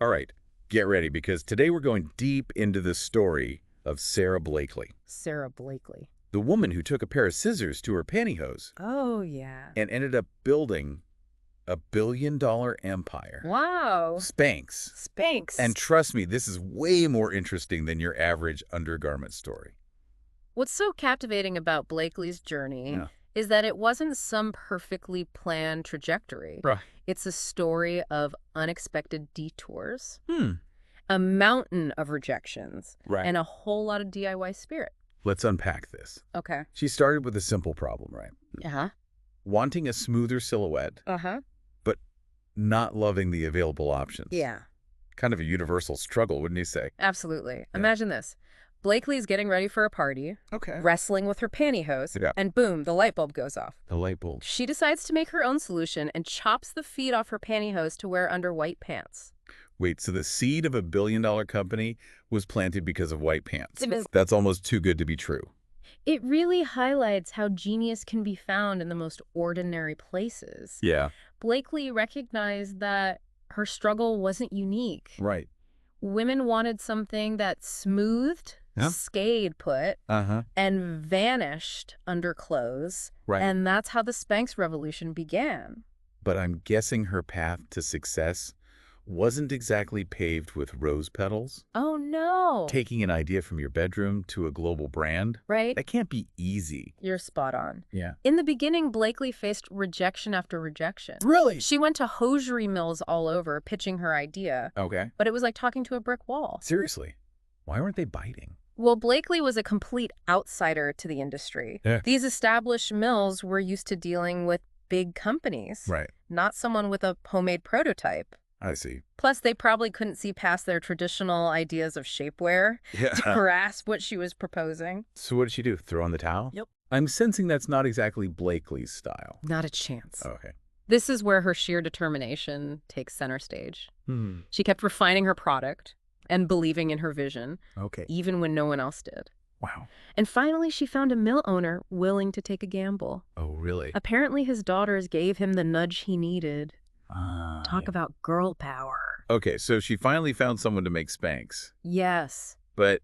All right, get ready because today we're going deep into the story of Sara Blakely, Sara Blakely. the woman who took a pair of scissors to her pantyhose Oh, yeah. and ended up building a billion-dollar empire. Wow. Spanx. Spanx. And trust me, this is way more interesting than your average undergarment story. What's so captivating about Blakely's journey Yeah. is that it wasn't some perfectly planned trajectory. Right. It's a story of unexpected detours, Hmm. a mountain of rejections, Right. and a whole lot of DIY spirit. Let's unpack this. Okay. She started with a simple problem, right? Uh-huh. Wanting a smoother silhouette, Uh-huh. but not loving the available options. Yeah, Kind of a universal struggle, wouldn't you say? absolutely. Yeah. Imagine this. Blakely's getting ready for a party, Okay. wrestling with her pantyhose, Yeah. and boom, the light bulb goes off. The light bulb. She decides to make her own solution and chops the feet off her pantyhose to wear under white pants. Wait, so the seed of a billion-dollar company was planted because of white pants? It is- That's almost too good to be true. It really highlights how genius can be found in the most ordinary places. Yeah. Blakely recognized that her struggle wasn't unique. Right. Women wanted something that smoothed, Yeah. stayed put, Uh-huh. and vanished under clothes. Right. And that's how the Spanx revolution began. But I'm guessing her path to success wasn't exactly paved with rose petals. Oh, no. Taking an idea from your bedroom to a global brand, Right? that can't be easy. You're spot on. Yeah. In the beginning, Blakely faced rejection after rejection. Really? She went to hosiery mills all over, pitching her idea, Okay. but it was like talking to a brick wall. Seriously. Why weren't they biting? Well, Blakely was a complete outsider to the industry. Yeah. These established mills were used to dealing with big companies, Right. not someone with a homemade prototype. I see. Plus, they probably couldn't see past their traditional ideas of shapewear Yeah. to grasp what she was proposing. So what did she do? Throw in the towel? Yep. I'm sensing that's not exactly Blakely's style. Not a chance. Okay. This is where her sheer determination takes center stage. Hmm. She kept refining her product and believing in her vision, Okay. even when no one else did. Wow. And finally, she found a mill owner willing to take a gamble. Oh, really? Apparently, his daughters gave him the nudge he needed. Talk Yeah. about girl power. Okay, so she finally found someone to make Spanx. Yes. But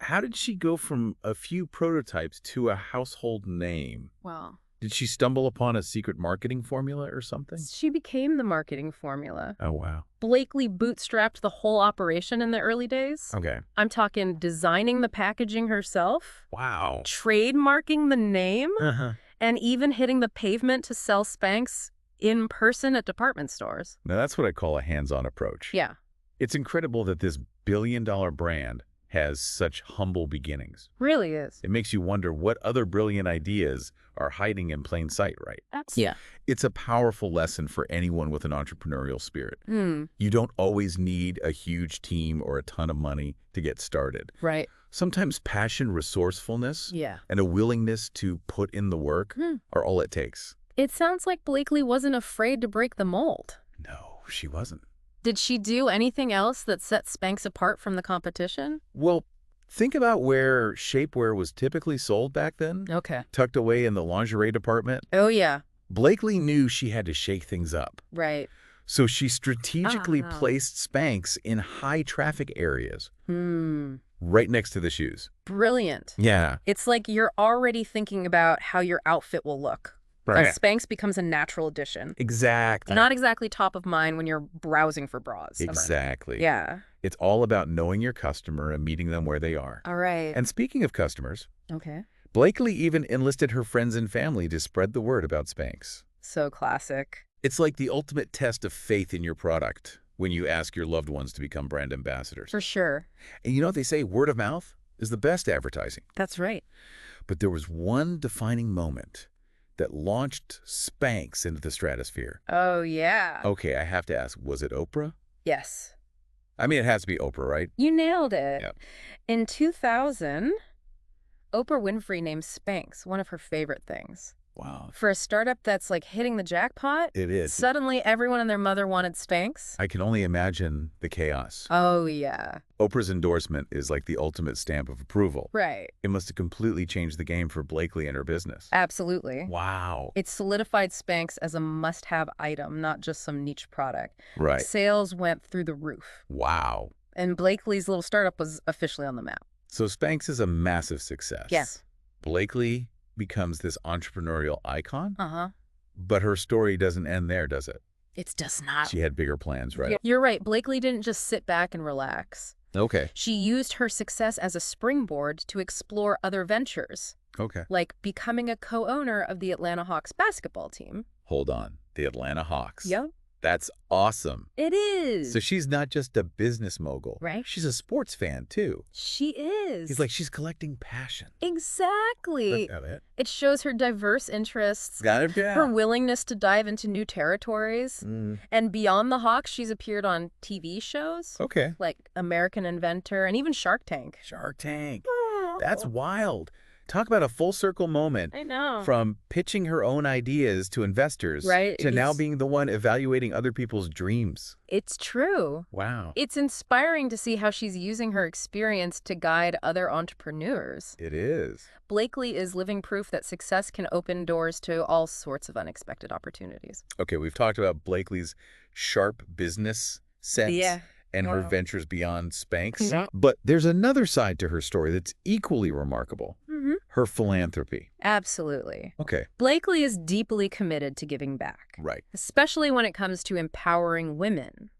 how did she go from a few prototypes to a household name? Well, Did she stumble upon a secret marketing formula or something? she became the marketing formula. Oh, wow. Blakely bootstrapped the whole operation in the early days. Okay. I'm talking designing the packaging herself, Wow. trademarking the name, Uh-huh. and even hitting the pavement to sell Spanx in person at department stores. Now, that's what I call a hands-on approach. Yeah, It's incredible that this billion-dollar brand has such humble beginnings. really is. It makes you wonder what other brilliant ideas are hiding in plain sight, right? Yeah. It's a powerful lesson for anyone with an entrepreneurial spirit. Hmm. You don't always need a huge team or a ton of money to get started. Right. Sometimes passion, resourcefulness, Yeah. and a willingness to put in the work are all it takes. It sounds like Blakely wasn't afraid to break the mold. No, she wasn't. Did she do anything else that set Spanx apart from the competition? Well, think about where shapewear was typically sold back then, Okay. tucked away in the lingerie department. Oh, yeah. Blakely knew she had to shake things up. Right. So she strategically Ah. placed Spanx in high-traffic areas, Hmm. right next to the shoes. Brilliant. Yeah. It's like you're already thinking about how your outfit will look. Right. And Spanx becomes a natural addition. Exactly. Not exactly top of mind when you're browsing for bras. Exactly. Yeah. It's all about knowing your customer and meeting them where they are. All right. And speaking of customers, Okay. Blakely even enlisted her friends and family to spread the word about Spanx. So classic. It's like the ultimate test of faith in your product when you ask your loved ones to become brand ambassadors. For sure. And you know what they say? Word of mouth is the best advertising. That's right. But there was one defining moment that launched Spanx into the stratosphere. Oh, yeah. Okay, I have to ask, was it Oprah? Yes. I mean, it has to be Oprah, right? You nailed it. Yep. In 2000, Oprah Winfrey named Spanx one of her favorite things. Wow. For a startup that's like hitting the jackpot, It is. suddenly everyone and their mother wanted Spanx. I can only imagine the chaos. Oh, yeah. Oprah's endorsement is like the ultimate stamp of approval. Right. It must have completely changed the game for Blakely and her business. Absolutely. Wow. It solidified Spanx as a must-have item, not just some niche product. Right. Sales went through the roof. Wow. And Blakely's little startup was officially on the map. So Spanx is a massive success. Yes. Blakely becomes this entrepreneurial icon, Uh-huh. but her story doesn't end there, does it? It does not. She had bigger plans, right? You're right. Blakely didn't just sit back and relax. Okay. She used her success as a springboard to explore other ventures, Okay. like becoming a co-owner of the Atlanta Hawks basketball team. Hold on. The Atlanta Hawks. Yep. That's awesome. It is. So she's not just a business mogul. Right. She's a sports fan, too. She is. He's like, she's collecting passion. Exactly. Got it. It shows her diverse interests, Got it, yeah. her willingness to dive into new territories. And beyond the Hawks, she's appeared on TV shows Okay. like American Inventor and even Shark Tank. Shark Tank. That's wild. Talk about a full circle moment. I know. From pitching her own ideas to investors Right. to now being the one evaluating other people's dreams. It's true. Wow. It's inspiring to see how she's using her experience to guide other entrepreneurs. It is. Blakely is living proof that success can open doors to all sorts of unexpected opportunities. Okay, we've talked about Blakely's sharp business sense and her Wow. ventures beyond Spanx. Yeah. But there's another side to her story that's equally remarkable. Mm-hmm. Her philanthropy. Absolutely. Okay. Blakely is deeply committed to giving back, Right. especially when it comes to empowering women.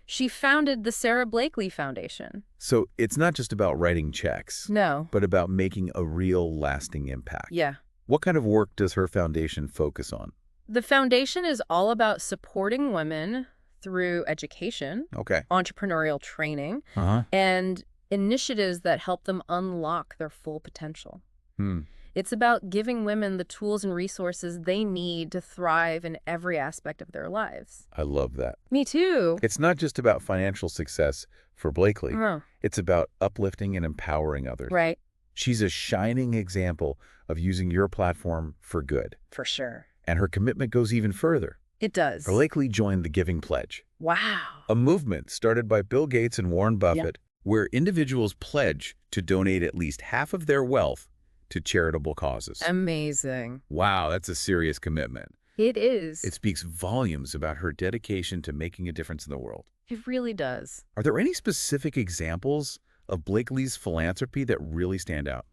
She founded the Sara Blakely Foundation. So it's not just about writing checks, No. but about making a real lasting impact. Yeah. What kind of work does her foundation focus on? The foundation is all about supporting women through education, Okay. entrepreneurial training, Uh-huh. and initiatives that help them unlock their full potential. Hmm. It's about giving women the tools and resources they need to thrive in every aspect of their lives. I love that. Me too. It's not just about financial success for Blakely. Oh, It's about uplifting and empowering others. right. She's a shining example of using your platform for good. For sure. And her commitment goes even further. It does. Blakely joined the Giving Pledge, Wow. a movement started by Bill Gates and Warren Buffett, where individuals pledge to donate at least half of their wealth to charitable causes. Amazing. Wow, that's a serious commitment. It is. It speaks volumes about her dedication to making a difference in the world. It really does. Are there any specific examples of Blakely's philanthropy that really stand out?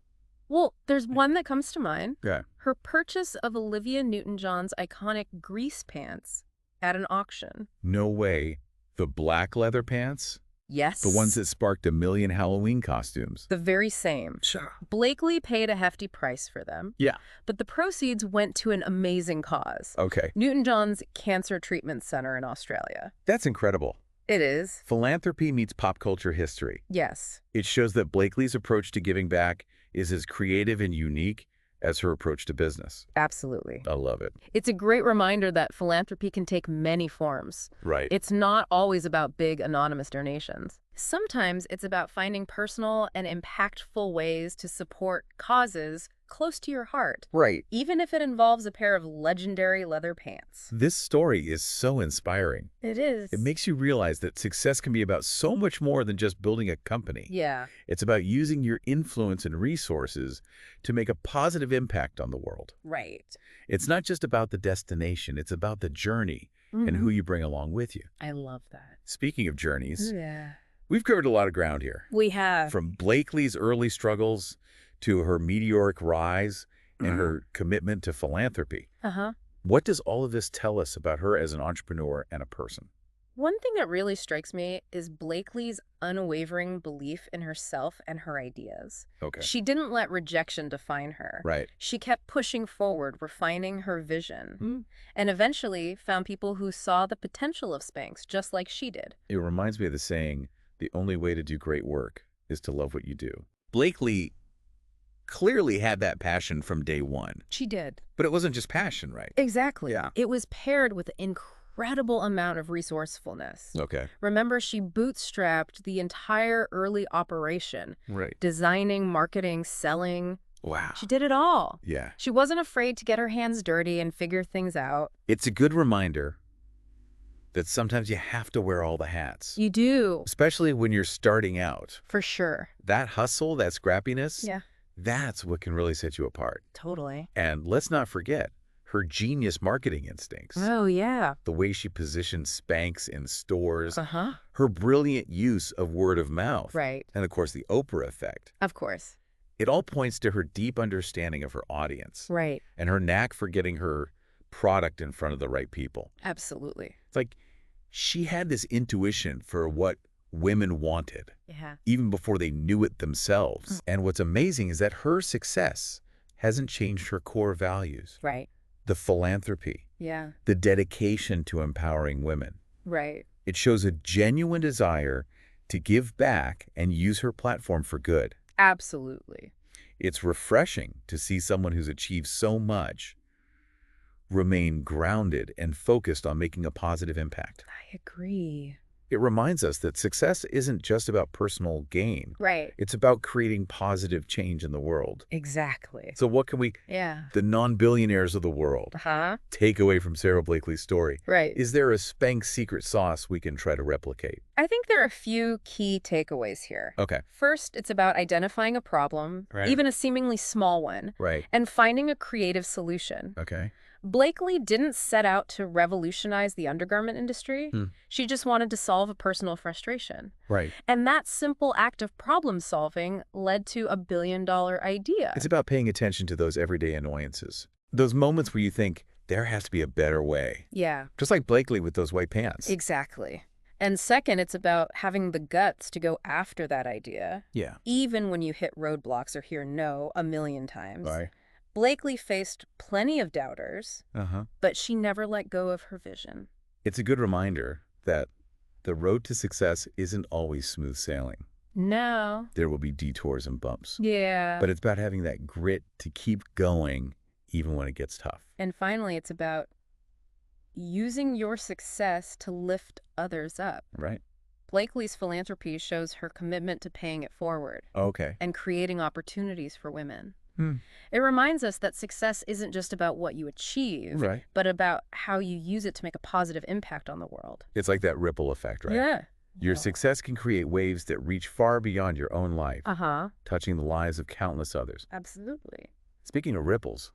Well, there's one that comes to mind. Yeah. Her purchase of Olivia Newton-John's iconic grease pants at an auction. No way. The black leather pants? Yes. The ones that sparked a million Halloween costumes. The very same. Sure. Blakely paid a hefty price for them. Yeah. But the proceeds went to an amazing cause. Okay. Newton-John's Cancer Treatment Center in Australia. That's incredible. It is. Philanthropy meets pop culture history. Yes. It shows that Blakely's approach to giving back is as creative and unique as her approach to business. Absolutely. I love it. It's a great reminder that philanthropy can take many forms. Right. It's not always about big anonymous donations. Sometimes it's about finding personal and impactful ways to support causes close to your heart, Right. even if it involves a pair of legendary leather pants. This story is so inspiring. It is. It makes you realize that success can be about so much more than just building a company. Yeah. It's about using your influence and resources to make a positive impact on the world. Right. It's not just about the destination, it's about the journey and who you bring along with you. I love that. Speaking of journeys, Yeah. we've covered a lot of ground here. We have. From Blakely's early struggles to her meteoric rise and her commitment to philanthropy. Uh-huh. What does all of this tell us about her as an entrepreneur and a person? One thing that really strikes me is Blakely's unwavering belief in herself and her ideas. Okay. She didn't let rejection define her. Right. She kept pushing forward, refining her vision, and eventually found people who saw the potential of Spanx just like she did. It reminds me of the saying, the only way to do great work is to love what you do. Blakely clearly had that passion from day one. She did. But it wasn't just passion, right? Exactly. Yeah. It was paired with incredible amount of resourcefulness. Okay. Remember, she bootstrapped the entire early operation, Right. designing, marketing, selling, Wow. She did it all. Yeah. She wasn't afraid to get her hands dirty and figure things out. It's a good reminder that sometimes you have to wear all the hats, You do. especially when you're starting out. For sure. That hustle, that scrappiness, Yeah. that's what can really set you apart. Totally. And let's not forget her genius marketing instincts. Oh, yeah. The way she positioned Spanx in stores, Uh-huh. her brilliant use of word of mouth, Right. and of course the Oprah effect. Of course. It all points to her deep understanding of her audience Right. and her knack for getting her product in front of the right people. Absolutely. It's like she had this intuition for what women wanted, Yeah. even before they knew it themselves. And what's amazing is that her success hasn't changed her core values. Right. The philanthropy, Yeah. the dedication to empowering women. Right. It shows a genuine desire to give back and use her platform for good. Absolutely. It's refreshing to see someone who's achieved so much remain grounded and focused on making a positive impact. I agree. It reminds us that success isn't just about personal gain. Right. It's about creating positive change in the world. Exactly. So what can we, Yeah. the non-billionaires of the world, Uh-huh. take away from Sara Blakely's story? Right. Is there a Spanx secret sauce we can try to replicate? I think there are a few key takeaways here. Okay. First, it's about identifying a problem, Right. even a seemingly small one, Right. and finding a creative solution. Okay. Blakely didn't set out to revolutionize the undergarment industry. She just wanted to solve a personal frustration. Right. And that simple act of problem solving led to a billion-dollar idea. It's about paying attention to those everyday annoyances. Those moments where you think, there has to be a better way. Yeah, Just like Blakely with those white pants. exactly. And second, it's about having the guts to go after that idea, Yeah. even when you hit roadblocks or hear no a million times. Right. Blakely faced plenty of doubters, Uh-huh. but she never let go of her vision. It's a good reminder that the road to success isn't always smooth sailing. No. There will be detours and bumps. Yeah. But it's about having that grit to keep going even when it gets tough. And finally, it's about using your success to lift others up. Right? Blakely's philanthropy shows her commitment to paying it forward Okay. and creating opportunities for women. Hmm. It reminds us that success isn't just about what you achieve, Right. but about how you use it to make a positive impact on the world. It's like that ripple effect, right? Yeah. Your success can create waves that reach far beyond your own life, Uh-huh. touching the lives of countless others. Absolutely. Speaking of ripples,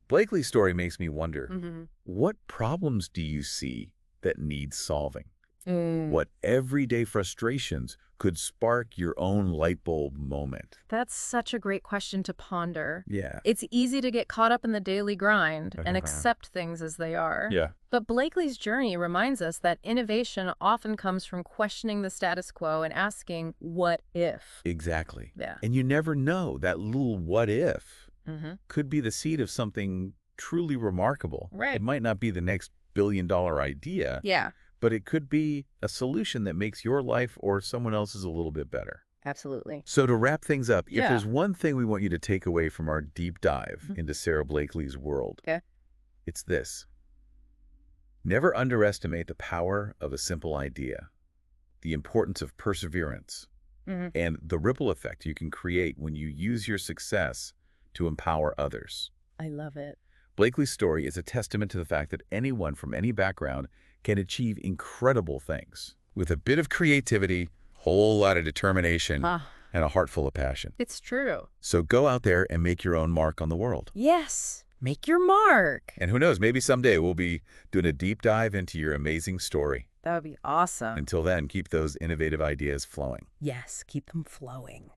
Blakely's story makes me wonder, Mm-hmm. what problems do you see that need solving? Mm. What everyday frustrations could spark your own light bulb moment? That's such a great question to ponder. Yeah. It's easy to get caught up in the daily grind and Uh-huh. accept things as they are. Yeah. But Blakely's journey reminds us that innovation often comes from questioning the status quo and asking, what if? Exactly. Yeah. And you never know, that little what if Mm-hmm. could be the seed of something truly remarkable. Right. It might not be the next billion-dollar idea, Yeah, but it could be a solution that makes your life or someone else's a little bit better. absolutely. So to wrap things up, if Yeah. there's one thing we want you to take away from our deep dive Mhm. into Sara Blakely's world, Okay. it's this. Never underestimate the power of a simple idea, the importance of perseverance, Mm-hmm. and the ripple effect you can create when you use your success to empower others. I love it. Blakely's story is a testament to the fact that anyone from any background can achieve incredible things with a bit of creativity, whole lot of determination, Ah, and a heart full of passion. it's true. So go out there and make your own mark on the world. Yes, make your mark. And who knows, maybe someday we'll be doing a deep dive into your amazing story. That would be awesome. Until then, keep those innovative ideas flowing. Yes, keep them flowing.